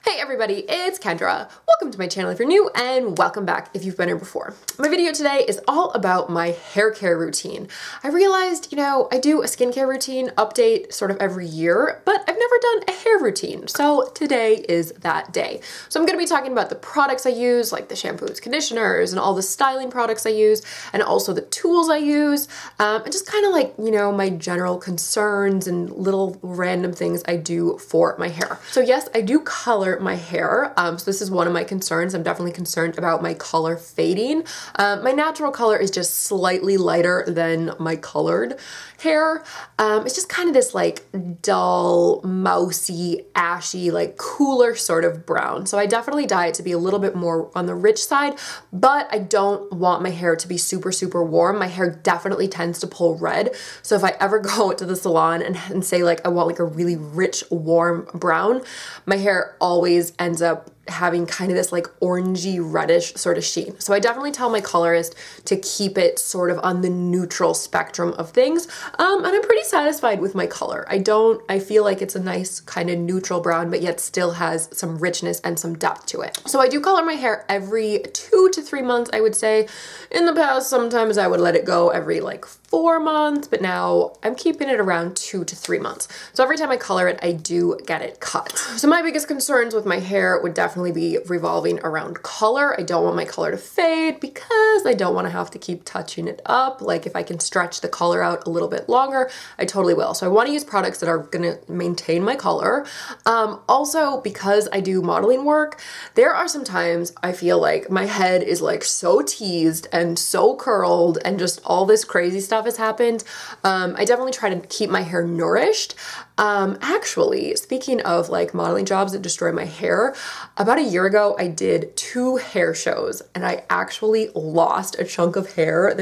Hey everybody, it's Kendra. Welcome to my channel if you're new, and welcome back if you've been here before. My video today is all about my hair care routine. I realized, I do a skincare routine update sort of every year, but I've never done a hair routine, so today is that day. So I'm going to be talking about the products I use, like the shampoos, conditioners, and all the styling products I use, and also the tools I use, and just kind of like, my general concerns and little random things I do for my hair. So yes, I do color my hair. So this is one of my concerns. I'm definitely concerned about my color fading. My natural color is just slightly lighter than my colored hair. It's just kind of this like dull, mousy, ashy, like cooler sort of brown. So I definitely dye it to be a little bit more on the rich side, but I don't want my hair to be super, super warm. My hair definitely tends to pull red. So if I ever go to the salon and say like I want like a really rich, warm brown, my hair always ends up having kind of this like orangey reddish sort of sheen. So I definitely tell my colorist to keep it sort of on the neutral spectrum of things. And I'm pretty satisfied with my color. I feel like it's a nice kind of neutral brown, but yet still has some richness and some depth to it. So I do color my hair every 2 to 3 months, I would say. In the past, sometimes I would let it go every like 4 months, but now I'm keeping it around 2 to 3 months. So every time I color it, I do get it cut. So my biggest concerns with my hair would definitely be revolving around color. I don't want my color to fade because I don't want to have to keep touching it up. Like if I can stretch the color out a little bit longer, I totally will. So I want to use products that are going to maintain my color. Also, because I do modeling work, there are some times I feel like my head is like so teased and so curled and just all this crazy stuff has happened. I definitely try to keep my hair nourished. Actually, speaking of like modeling jobs that destroy my hair, about a year ago, I did 2 hair shows and I actually lost a chunk of hair.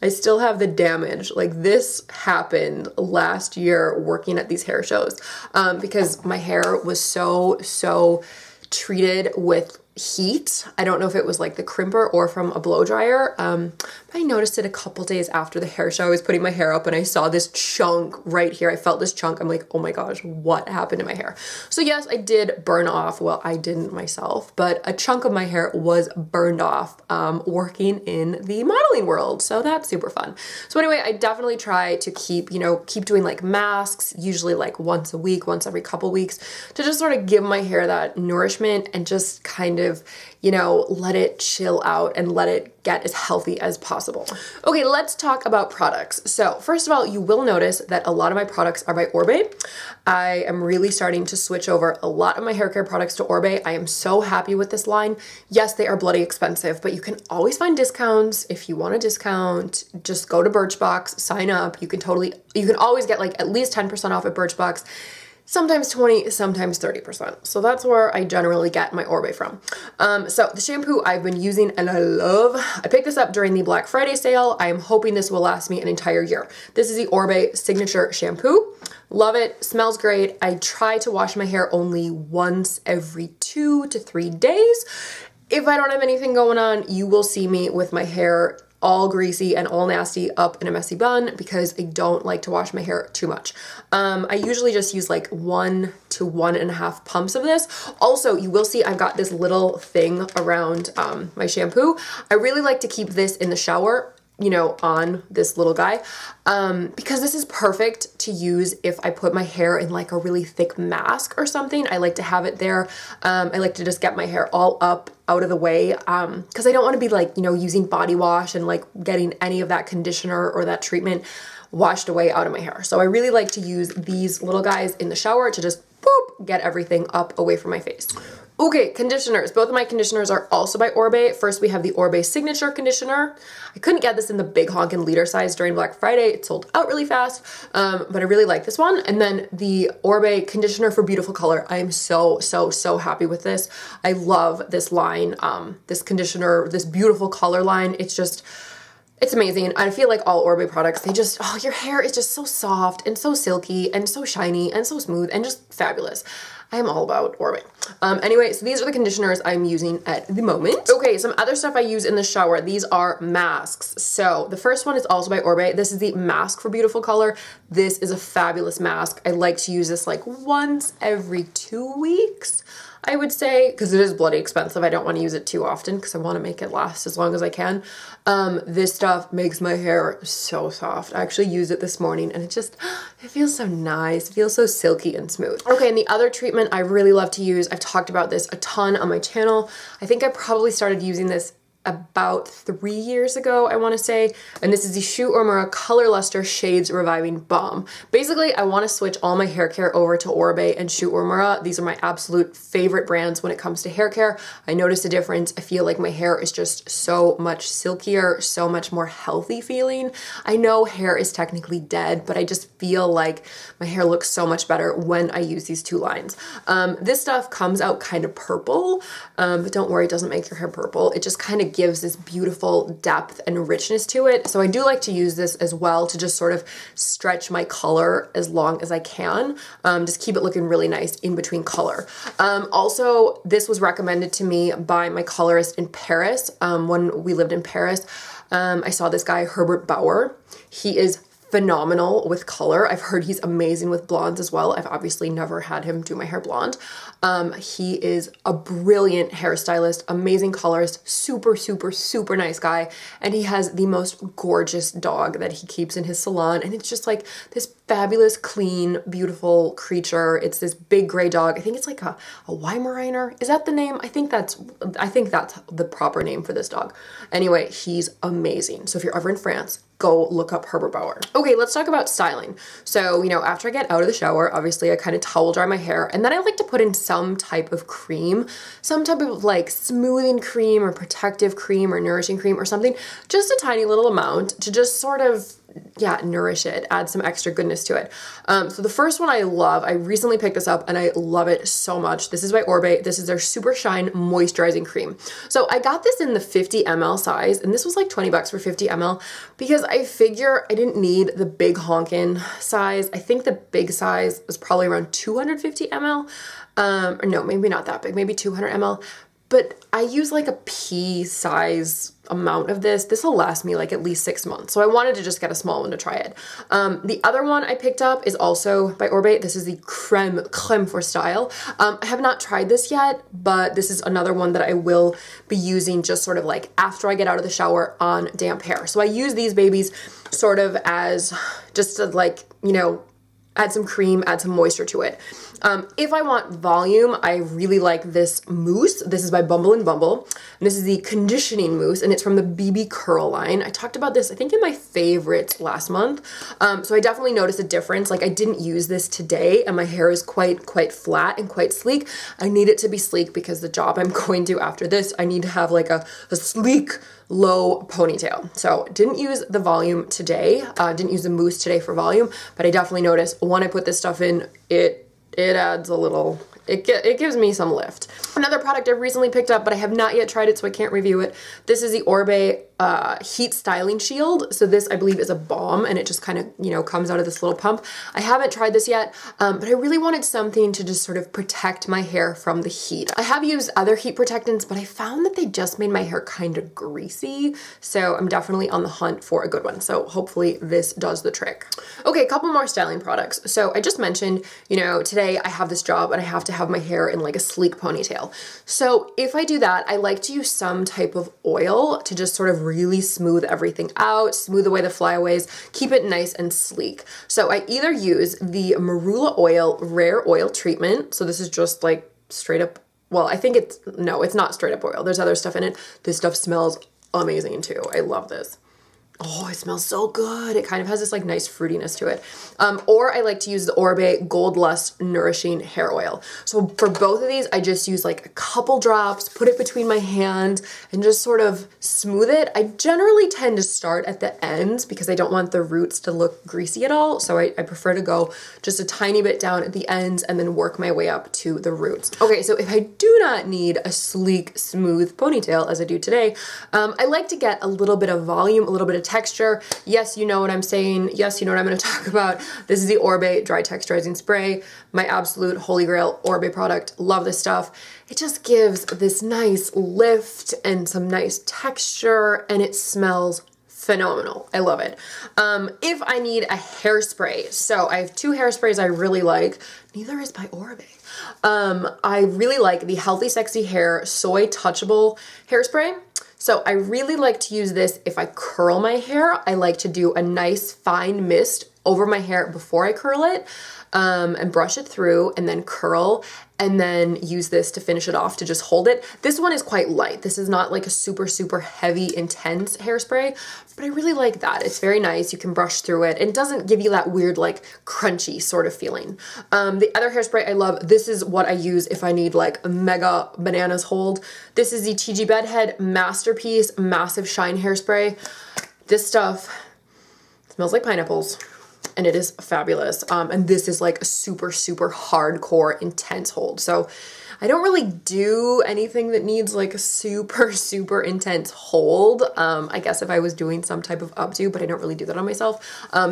I still have the damage. Like this happened last year working at these hair shows, because my hair was so treated with heat. I don't know if it was like the crimper or from a blow dryer. But I noticed it a couple days after the hair show. I was putting my hair up and I saw this chunk right here. I felt this chunk. I'm like, oh my gosh, what happened to my hair? So yes, I did burn off. Well, I didn't myself, but a chunk of my hair was burned off working in the modeling world. So that's super fun. So anyway, I definitely try to keep doing like masks, usually like once a week, once every couple weeks, to just sort of give my hair that nourishment and just kind of, let it chill out and let it get as healthy as possible. Okay, let's talk about products. So first of all, you will notice that a lot of my products are by Orbe. I am really starting to switch over a lot of my hair care products to Orbe. I am so happy with this line. Yes, they are bloody expensive, but you can always find discounts. If you want a discount, just go to Birchbox, sign up. You can always get like at least 10% off at Birchbox. Sometimes 20, sometimes 30%. So that's where I generally get my Orbe from. So the shampoo I've been using and I love, I picked this up during the Black Friday sale. I am hoping this will last me an entire year. This is the Orbe Signature Shampoo. Love it, smells great. I try to wash my hair only once every 2 to 3 days. If I don't have anything going on, you will see me with my hair all greasy and all nasty up in a messy bun because I don't like to wash my hair too much. I usually just use like 1 to 1.5 pumps of this. Also, you will see I've got this little thing around my shampoo. I really like to keep this in the shower, on this little guy, because this is perfect to use if I put my hair in like a really thick mask or something. I like to have it there. I like to just get my hair all up out of the way, because I don't want to be like, using body wash and like getting any of that conditioner or that treatment washed away out of my hair. So I really like to use these little guys in the shower to just boop, get everything up away from my face. Okay, conditioners. Both of my conditioners are also by Orbe. First, we have the Orbe Signature Conditioner. I couldn't get this in the big honkin' liter size during Black Friday. It sold out really fast, but I really like this one. And then the Orbe Conditioner for Beautiful Color. I am so happy with this. I love this line, this conditioner, this beautiful color line. It's amazing. I feel like all Orbe products, your hair is just so soft and so silky and so shiny and so smooth and just fabulous. I am all about Orbe. Anyway, so these are the conditioners I'm using at the moment. Okay, some other stuff I use in the shower. These are masks. So the first one is also by Orbe. This is the Mask for Beautiful Color. This is a fabulous mask. I like to use this like once every 2 weeks, I would say, because it is bloody expensive. I don't want to use it too often because I want to make it last as long as I can. This stuff makes my hair so soft. I actually used it this morning and it feels so nice. It feels so silky and smooth. Okay, and the other treatment I really love to use, I've talked about this a ton on my channel. I think I probably started using this about 3 years ago, I want to say, and this is the Shu Uemura Color Luster Shades Reviving Balm. Basically, I want to switch all my hair care over to Orbe and Shu Uemura. These are my absolute favorite brands when it comes to hair care. I noticed a difference. I feel like my hair is just so much silkier, so much more healthy feeling. I know hair is technically dead, but I just feel like my hair looks so much better when I use these two lines. This stuff comes out kind of purple, but don't worry, it doesn't make your hair purple. It just kind of gives this beautiful depth and richness to it. So I do like to use this as well to just sort of stretch my color as long as I can. Just keep it looking really nice in between color. Also, this was recommended to me by my colorist in Paris. When we lived in Paris, I saw this guy, Herbert Bauer. He is phenomenal with color. I've heard he's amazing with blondes as well. I've obviously never had him do my hair blonde. He is a brilliant hairstylist, amazing colorist, super, super, super nice guy. And he has the most gorgeous dog that he keeps in his salon. And it's just like this fabulous, clean, beautiful creature. It's this big gray dog. I think it's like a Weimaraner. Is that the name? I think that's the proper name for this dog. Anyway, he's amazing. So if you're ever in France, go look up Herbert Bauer. Okay, let's talk about styling. So, after I get out of the shower, obviously I kind of towel dry my hair, and then I like to put in some type of cream, some type of like smoothing cream or protective cream or nourishing cream or something, just a tiny little amount to just sort of nourish it, add some extra goodness to it. So the first one I love, I recently picked this up and I love it so much. This is by Orbe. This is their Super Shine Moisturizing Cream. So I got this in the 50 ml size, and this was like 20 bucks for 50 ml because I figure I didn't need the big honkin' size. I think the big size was probably around 250 ml. Or no, maybe not that big, maybe 200 ml. But I use like a pea size amount of this. This will last me like at least 6 months. So I wanted to just get a small one to try it. The other one I picked up is also by Orbe. This is the Creme for Style. I have not tried this yet, but this is another one that I will be using just sort of like after I get out of the shower on damp hair. So I use these babies sort of as just to like, add some cream, add some moisture to it. If I want volume, I really like this mousse. This is by Bumble and Bumble. And this is the conditioning mousse, and it's from the BB Curl line. I talked about this, I think, in my favorites last month. So I definitely noticed a difference. Like, I didn't use this today, and my hair is quite flat and quite sleek. I need it to be sleek because the job I'm going to after this, I need to have like a sleek, low ponytail. So didn't use the volume today. Didn't use the mousse today for volume, but I definitely noticed when I put this stuff in, it adds a little, it gives me some lift. Another product I've recently picked up, but I have not yet tried it, so I can't review it. This is the Orbe Heat Styling Shield. So this, I believe, is a balm, and it just kind of, comes out of this little pump. I haven't tried this yet, but I really wanted something to just sort of protect my hair from the heat. I have used other heat protectants, but I found that they just made my hair kind of greasy. So I'm definitely on the hunt for a good one. So hopefully this does the trick. Okay, a couple more styling products. So I just mentioned, today I have this job and I have to have my hair in like a sleek ponytail. So if I do that, I like to use some type of oil to just sort of really smooth everything out, smooth away the flyaways, keep it nice and sleek. So I either use the Marula Oil Rare Oil Treatment. So this is just like straight up, well, I think it's not straight up oil. There's other stuff in it. This stuff smells amazing too. I love this. Oh, it smells so good. It kind of has this like nice fruitiness to it. Or I like to use the Orbe Gold Lust Nourishing Hair Oil. So for both of these, I just use like a couple drops, put it between my hand, and just sort of smooth it. I generally tend to start at the ends because I don't want the roots to look greasy at all. So I prefer to go just a tiny bit down at the ends and then work my way up to the roots. Okay, so if I do not need a sleek, smooth ponytail as I do today, I like to get a little bit of volume, a little bit of texture. Yes, you know what I'm saying. Yes, you know what I'm going to talk about. This is the Orbe Dry Texturizing Spray, my absolute holy grail Orbe product. Love this stuff. It just gives this nice lift and some nice texture, and it smells phenomenal. I love it. If I need a hairspray, so I have 2 hairsprays I really like. Neither is by Orbe. I really like the Healthy Sexy Hair Soy Touchable Hairspray. So I really like to use this if I curl my hair. I like to do a nice fine mist over my hair before I curl it, and brush it through and then curl, and then use this to finish it off to just hold it. This one is quite light. This is not like a super, super heavy, intense hairspray, but I really like that. It's very nice. You can brush through it. It doesn't give you that weird, like crunchy sort of feeling. The other hairspray I love, this is what I use if I need like a mega bananas hold. This is the TG Bedhead Masterpiece Massive Shine Hairspray. This stuff smells like pineapples, and it is fabulous. And this is like a super, super hardcore, intense hold. So I don't really do anything that needs like a super, super intense hold. I guess if I was doing some type of updo, but I don't really do that on myself.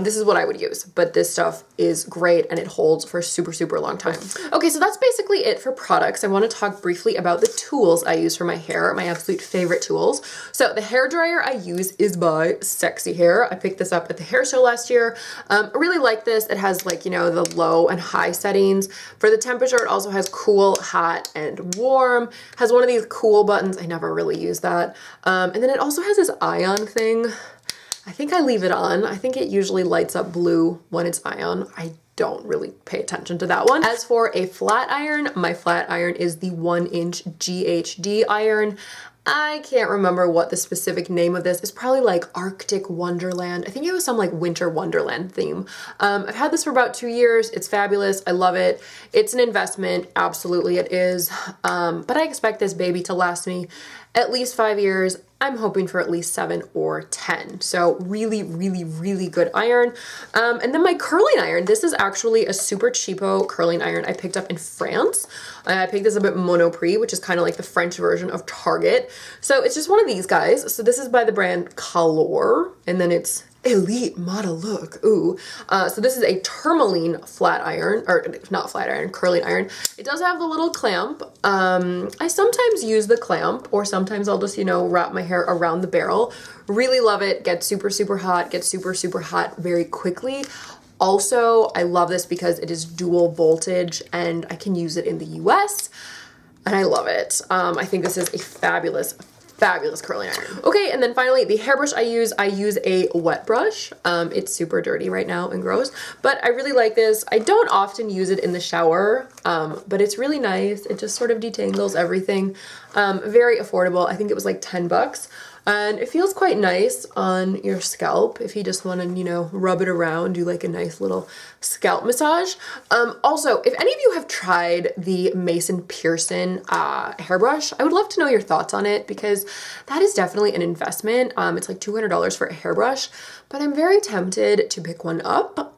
This is what I would use, but this stuff is great and it holds for a super, super long time. Okay, so that's basically it for products. I want to talk briefly about the tools I use for my hair, my absolute favorite tools. So the hair dryer I use is by Sexy Hair. I picked this up at the hair show last year. I really like this. It has like, you know, the low and high settings. For the temperature, it also has cool, hot, and warm. Has one of these cool buttons. I never really use that. And then it also has this ion thing. I think I leave it on. I think it usually lights up blue when it's ion. I don't really pay attention to that one. As for a flat iron, my flat iron is the 1-inch GHD iron. I can't remember what the specific name of this is. Probably like Arctic Wonderland. I think it was some like Winter Wonderland theme. I've had this for about 2 years. It's fabulous. I love it. It's an investment. Absolutely it is. But I expect this baby to last me at least 5 years. I'm hoping for at least 7 or 10. So really, really, really good iron. And then my curling iron. This is actually a super cheapo curling iron I picked up in France. I picked this up at Monoprix, which is kind of like the French version of Target. So it's just one of these guys. So this is by the brand Color, and then it's Elite Model Look. Ooh. So this is a tourmaline flat iron, or not flat iron, curling iron. It does have the little clamp. I sometimes use the clamp, or sometimes I'll just, you know, wrap my hair around the barrel. Really love it. Gets super, super hot. Gets super, super hot very quickly. Also, I love this because it is dual voltage and I can use it in the US, and I love it. I think this is a fabulous curling iron. Okay, and then finally, the hairbrush I use a wet brush. It's super dirty right now and gross, but I really like this. I don't often use it in the shower, but it's really nice. It just sort of detangles everything. Very affordable. I think it was like 10 bucks. And it feels quite nice on your scalp if you just want to, you know, rub it around, do like a nice little scalp massage. Also, if any of you have tried the Mason Pearson hairbrush, I would love to know your thoughts on it because that is definitely an investment. It's like $200 for a hairbrush, but I'm very tempted to pick one up,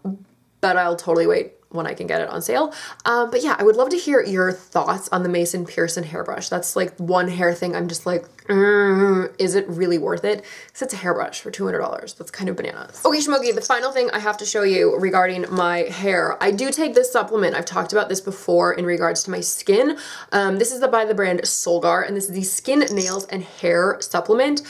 but I'll totally wait when I can get it on sale. But yeah, I would love to hear your thoughts on the Mason Pearson hairbrush. That's like one hair thing I'm just like, is it really worth it? Because it's a hairbrush for $200. That's kind of bananas. Okay, Schmoky, the final thing I have to show you regarding my hair. I do take this supplement. I've talked about this before in regards to my skin. This is by the brand Solgar, and this is the Skin, Nails, and Hair Supplement.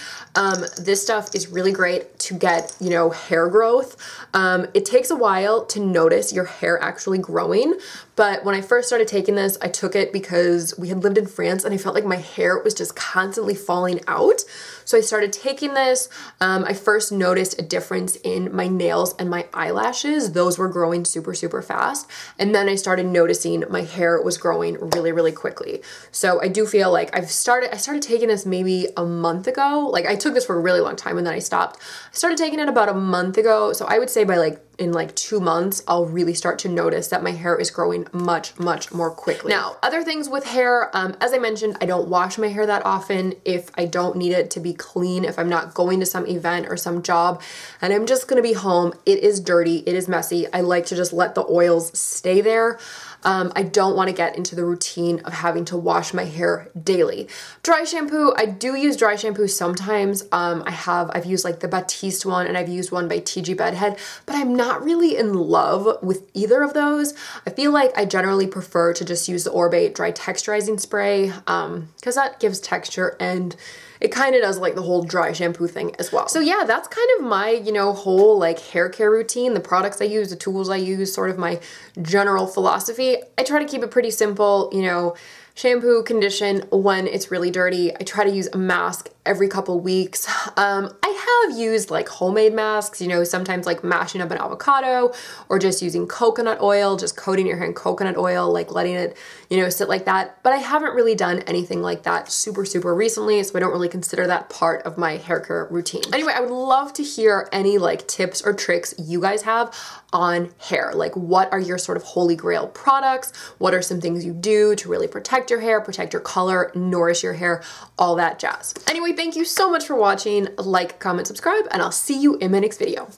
This stuff is really great to get, you know, hair growth. It takes a while to notice your hair actually growing, but when I first started taking this, I took it because we had lived in France and I felt like my hair was just constantly falling out. So I started taking this. I first noticed a difference in my nails and my eyelashes. Those were growing super, super fast. And then I started noticing my hair was growing really, really quickly. So I do feel like I started taking this maybe a month ago. Like I took this for a really long time and then I stopped. I started taking it about a month ago. So I would say in like 2 months, I'll really start to notice that my hair is growing much, much more quickly. Now, other things with hair, as I mentioned, I don't wash my hair that often if I don't need it to be clean, if I'm not going to some event or some job and I'm just gonna be home. It is dirty, it is messy. I like to just let the oils stay there. I don't want to get into the routine of having to wash my hair daily. Dry shampoo, I do use dry shampoo sometimes. I've used like the Batiste one, and I've used one by TG Bedhead, but I'm not really in love with either of those. I feel like I generally prefer to just use the Orbe dry texturizing spray because that gives texture, and it kind of does like the whole dry shampoo thing as well. So yeah, that's kind of my, whole like hair care routine, the products I use, the tools I use, sort of my general philosophy. I try to keep it pretty simple, shampoo, condition when it's really dirty. I try to use a mask every couple weeks. I have used like homemade masks, sometimes like mashing up an avocado or just using coconut oil, just coating your hair in coconut oil, like letting it, sit like that. But I haven't really done anything like that super recently, so I don't really consider that part of my hair care routine. Anyway, I would love to hear any like tips or tricks you guys have on hair. Like, what are your sort of holy grail products? What are some things you do to really protect your hair, protect your color, nourish your hair, all that jazz. Anyway, thank you so much for watching. Like, comment, subscribe, and I'll see you in my next video.